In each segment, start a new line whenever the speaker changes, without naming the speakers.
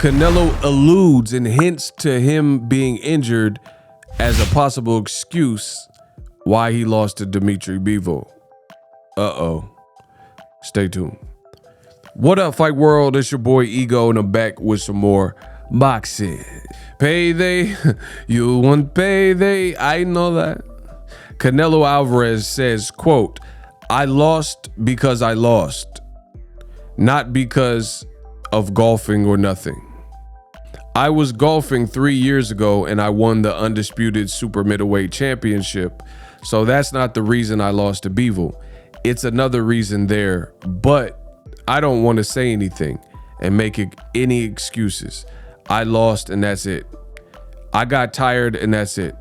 Canelo alludes and hints to him being injured as a possible excuse why he lost to DMITRY Bivol. Uh-oh. Stay tuned. What up, Fight World? It's your boy Ego, and I'm back with some more boxing. Payday, you want payday? I know that. Canelo Alvarez says, quote, "I lost because I lost, not because of golfing or nothing. I was golfing 3 years ago and I won the undisputed super middleweight championship. So that's not the reason I lost to Bivol. It's another reason there, but I don't want to say anything and make any excuses. I lost and that's it. I got tired and that's it.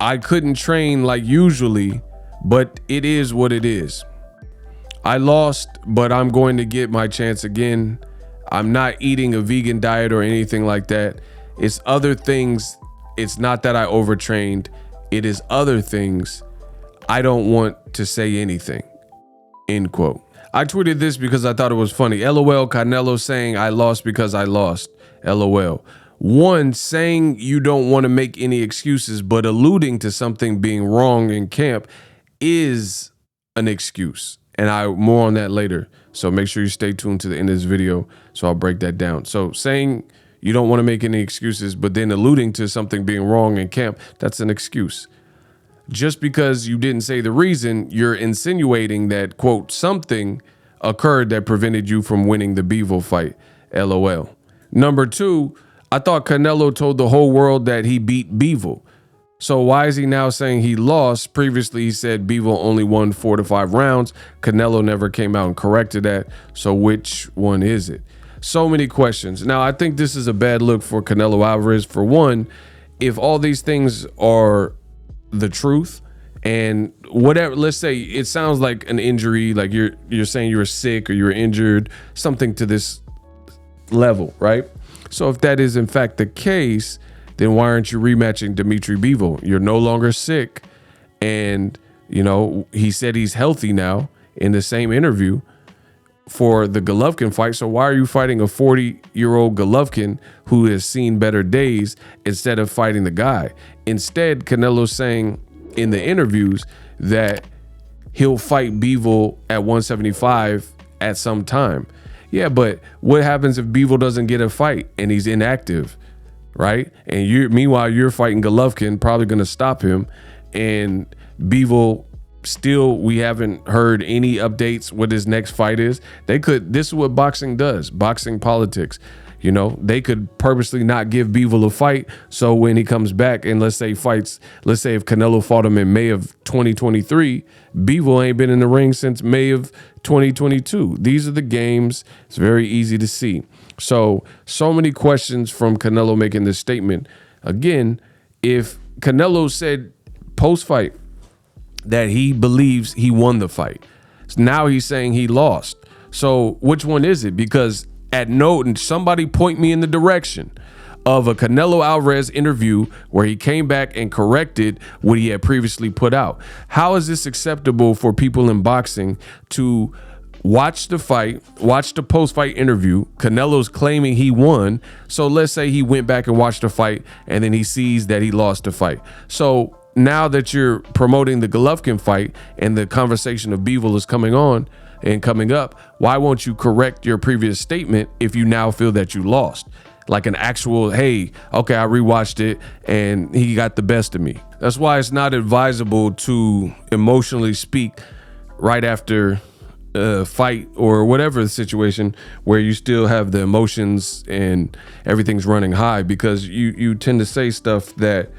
I couldn't train like usually, but it is what it is. I lost, but I'm going to get my chance again. I'm not eating a vegan diet or anything like that. It's other things. It's not that I overtrained. It is other things. I don't want to say anything." End quote. I tweeted this because I thought it was funny. LOL, Canelo saying I lost because I lost. LOL. One, saying you don't want to make any excuses, but alluding to something being wrong in camp is an excuse. And more on that later. So make sure you stay tuned to the end of this video. So I'll break that down. So saying you don't want to make any excuses, but then alluding to something being wrong in camp, that's an excuse. Just because you didn't say the reason, you're insinuating that, quote, something occurred that prevented you from winning the Bivol fight. LOL. Number two, I thought Canelo told the whole world that he beat Bivol. So why is he now saying he lost? Previously, he said Bivol only won 4 to 5 rounds. Canelo never came out and corrected that. So which one is it? So many questions. Now, I think this is a bad look for Canelo Alvarez. For one, if all these things are the truth and whatever, let's say it sounds like an injury, like you're saying you were sick or you were injured, something to this level, right? So if that is in fact the case, then why aren't you rematching DMITRY Bivol? You're no longer sick. And, you know, he said he's healthy now in the same interview for the Golovkin fight. So why are you fighting a 40-year-old Golovkin who has seen better days instead of fighting the guy? Instead, Canelo's saying in the interviews that he'll fight Bivol at 175 at some time. Yeah, but what happens if Bivol doesn't get a fight and he's inactive, right? And meanwhile, you're fighting Golovkin, probably going to stop him. And Bivol, still, we haven't heard any updates what his next fight is. This is what boxing does, boxing politics. You know, they could purposely not give Bivol a fight. So when he comes back and let's say if Canelo fought him in May of 2023, Bivol ain't been in the ring since May of 2022. These are the games. It's very easy to see. So many questions from Canelo making this statement. Again, if Canelo said post-fight that he believes he won the fight, now he's saying he lost. So which one is it? Because at note, and somebody point me in the direction of a Canelo Alvarez interview where he came back and corrected what he had previously put out. How is this acceptable for people in boxing to watch the fight, watch the post-fight interview? Canelo's claiming he won. So let's say he went back and watched the fight and then he sees that he lost the fight. So now that you're promoting the Golovkin fight and the conversation of Bivol is coming on and coming up, why won't you correct your previous statement if you now feel that you lost? Like an actual, hey, okay, I rewatched it and he got the best of me. That's why it's not advisable to emotionally speak right after a fight or whatever the situation where you still have the emotions and everything's running high, because you tend to say stuff that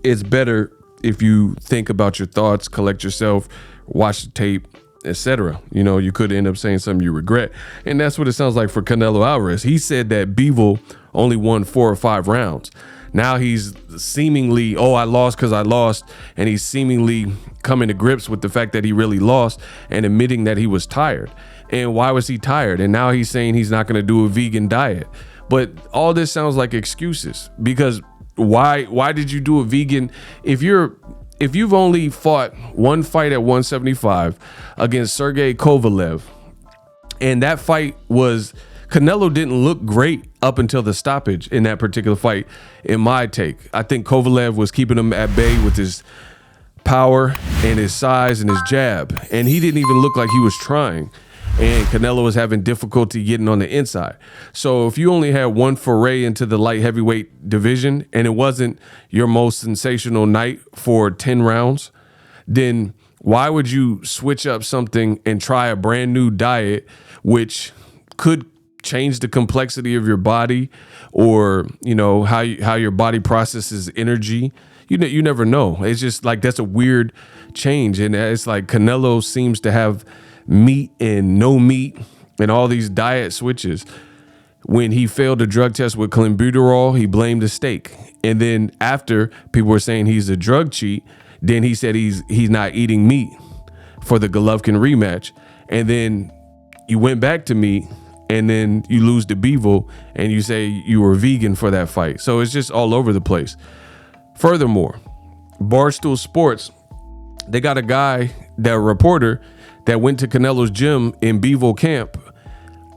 it's better if you think about your thoughts, collect yourself, watch the tape, etc. You know, you could end up saying something you regret. And that's what it sounds like for Canelo Alvarez. He said that Bivol only won 4 or 5 rounds. Now he's seemingly, oh, I lost because I lost. And he's seemingly coming to grips with the fact that he really lost and admitting that he was tired. And why was he tired? And now he's saying he's not going to do a vegan diet. But all this sounds like excuses, because why did you do a vegan? If you've only fought one fight at 175 against Sergey Kovalev, and that fight was Canelo didn't look great up until the stoppage in that particular fight, in my take. I think Kovalev was keeping him at bay with his power and his size and his jab, and he didn't even look like he was trying. And Canelo was having difficulty getting on the inside. So if you only had one foray into the light heavyweight division and it wasn't your most sensational night for 10 rounds, then why would you switch up something and try a brand new diet, which could change the complexity of your body, or, you know, how your body processes energy? You never know. It's just like, that's a weird change. And it's like Canelo seems to have meat and no meat and all these diet switches. When he failed a drug test with clenbuterol, he blamed the steak. And then after people were saying he's a drug cheat, then he said he's not eating meat for the Golovkin rematch. And then you went back to meat, and then you lose to Bivol and you say you were vegan for that fight. So it's just all over the place. Furthermore, Barstool Sports, they got a guy, that reporter, that went to Canelo's gym in Bivol camp,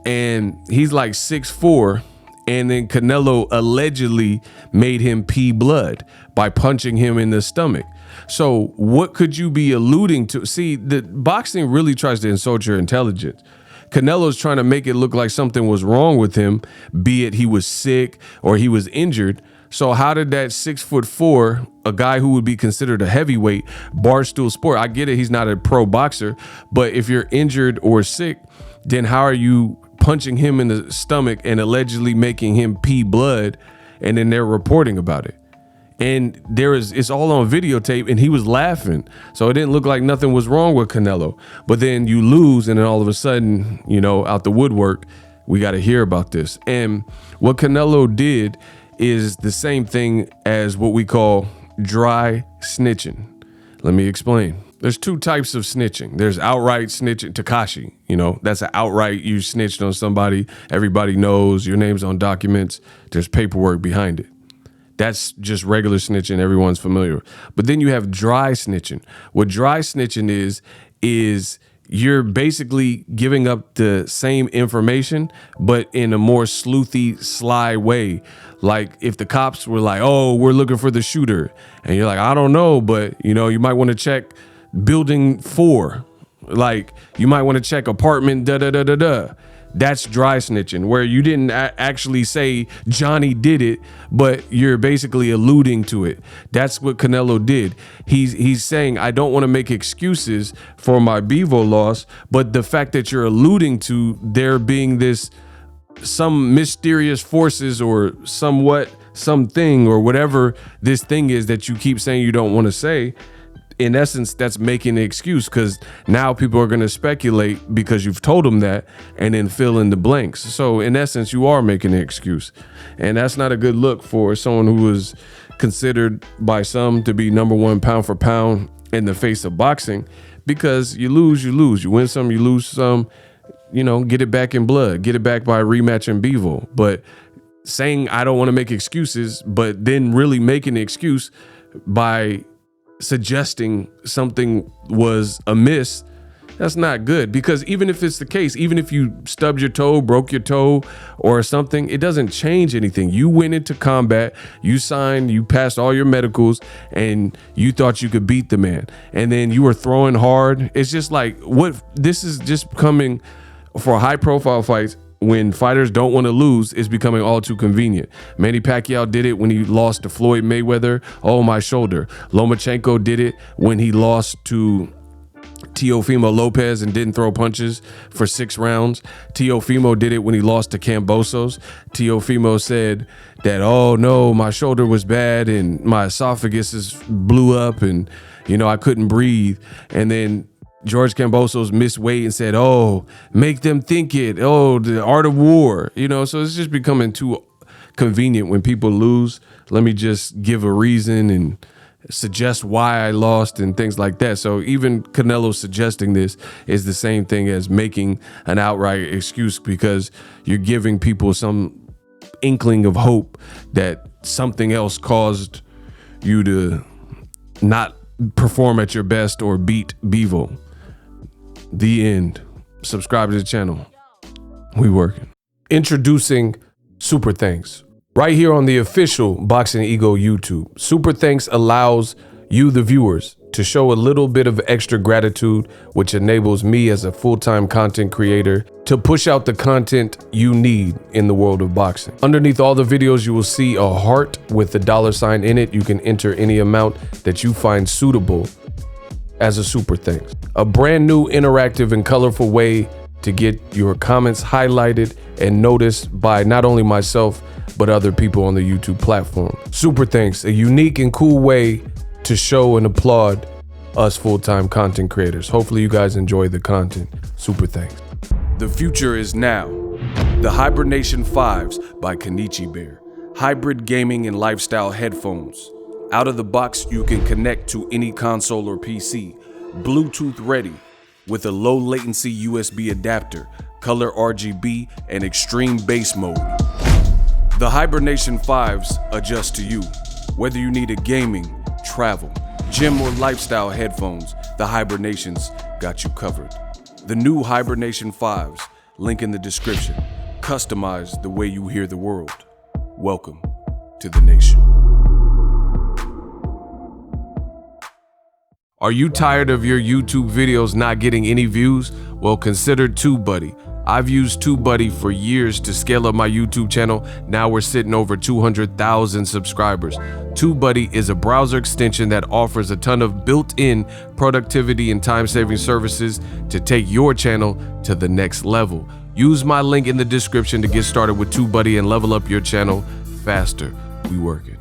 and he's like 6'4", and then Canelo allegedly made him pee blood by punching him in the stomach. So what could you be alluding to? See, the boxing really tries to insult your intelligence. Canelo's trying to make it look like something was wrong with him, be it he was sick or he was injured. So how did that 6'4", a guy who would be considered a heavyweight, Barstool Sport, I get it, he's not a pro boxer, but if you're injured or sick, then how are you punching him in the stomach and allegedly making him pee blood, and then they're reporting about it? And it's all on videotape, and he was laughing. So it didn't look like nothing was wrong with Canelo. But then you lose, and then all of a sudden, you know, out the woodwork, we got to hear about this. And what Canelo did is the same thing as what we call dry snitching. Let me explain. There's two types of snitching. There's outright snitching. Tekashi, you know, that's an outright, you snitched on somebody. Everybody knows, your name's on documents. There's paperwork behind it. That's just regular snitching. Everyone's familiar. But then you have dry snitching. What dry snitching is you're basically giving up the same information, but in a more sleuthy, sly way. Like if the cops were like, oh, we're looking for the shooter. And you're like, I don't know, but you know, you might want to check building 4. Like you might want to check apartment, da-da-da-da-da. That's dry snitching, where you didn't actually say Johnny did it, but you're basically alluding to it. That's what Canelo did. He's saying, I don't want to make excuses for my Bivol loss, but the fact that you're alluding to there being some mysterious forces or something or whatever this thing is that you keep saying you don't want to say, in essence, that's making an excuse, because now people are going to speculate because you've told them that and then fill in the blanks. So in essence, you are making an excuse, and that's not a good look for someone who was considered by some to be #1 pound for pound in the face of boxing, because you lose, you win some, you lose some, you know, get it back in blood, get it back by a rematch in Bivol. But saying I don't want to make excuses, but then really making an excuse by suggesting something was amiss, that's not good. Because even if it's the case, even if you stubbed your toe, broke your toe or something, it doesn't change anything. You went into combat, you signed, you passed all your medicals, and you thought you could beat the man, and then you were throwing hard. It's just like, what, this is just coming for high profile fights. When fighters don't want to lose, it's becoming all too convenient. Manny Pacquiao did it when he lost to Floyd Mayweather. Oh, my shoulder. Lomachenko did it when he lost to Teofimo Lopez and didn't throw punches for 6 rounds. Teofimo did it when he lost to Kambosos. Teofimo said that, oh no, my shoulder was bad and my esophagus blew up and, you know, I couldn't breathe. And then George Kambosos missed weight and said, oh, make them think it. Oh, the art of war. You know, so it's just becoming too convenient when people lose. Let me just give a reason and suggest why I lost and things like that. So even Canelo suggesting this is the same thing as making an outright excuse, because you're giving people some inkling of hope that something else caused you to not perform at your best or beat Bivol. The end. Subscribe to the channel. We working. Introducing Super Thanks. Right here on the official Boxing Ego YouTube. Super Thanks allows you, the viewers, to show a little bit of extra gratitude, which enables me as a full-time content creator to push out the content you need in the world of boxing. Underneath all the videos, you will see a heart with the $sign in it. You can enter any amount that you find suitable as a super thanks. A brand new, interactive, and colorful way to get your comments highlighted and noticed by not only myself, but other people on the YouTube platform. Super thanks, a unique and cool way to show and applaud us full-time content creators. Hopefully you guys enjoy the content. Super thanks. The future is now. The Hibernation 5s by Kenichi Bear. Hybrid gaming and lifestyle headphones. Out of the box, you can connect to any console or PC. Bluetooth ready with a low latency USB adapter, color RGB, and extreme bass mode. The Hibernation 5s adjust to you. Whether you need a gaming, travel, gym, or lifestyle headphones, the Hibernations got you covered. The new Hibernation 5s, link in the description. Customize the way you hear the world. Welcome to the nation. Are you tired of your YouTube videos not getting any views? Well, consider TubeBuddy. I've used TubeBuddy for years to scale up my YouTube channel. Now we're sitting over 200,000 subscribers. TubeBuddy is a browser extension that offers a ton of built-in productivity and time-saving services to take your channel to the next level. Use my link in the description to get started with TubeBuddy and level up your channel faster. We working.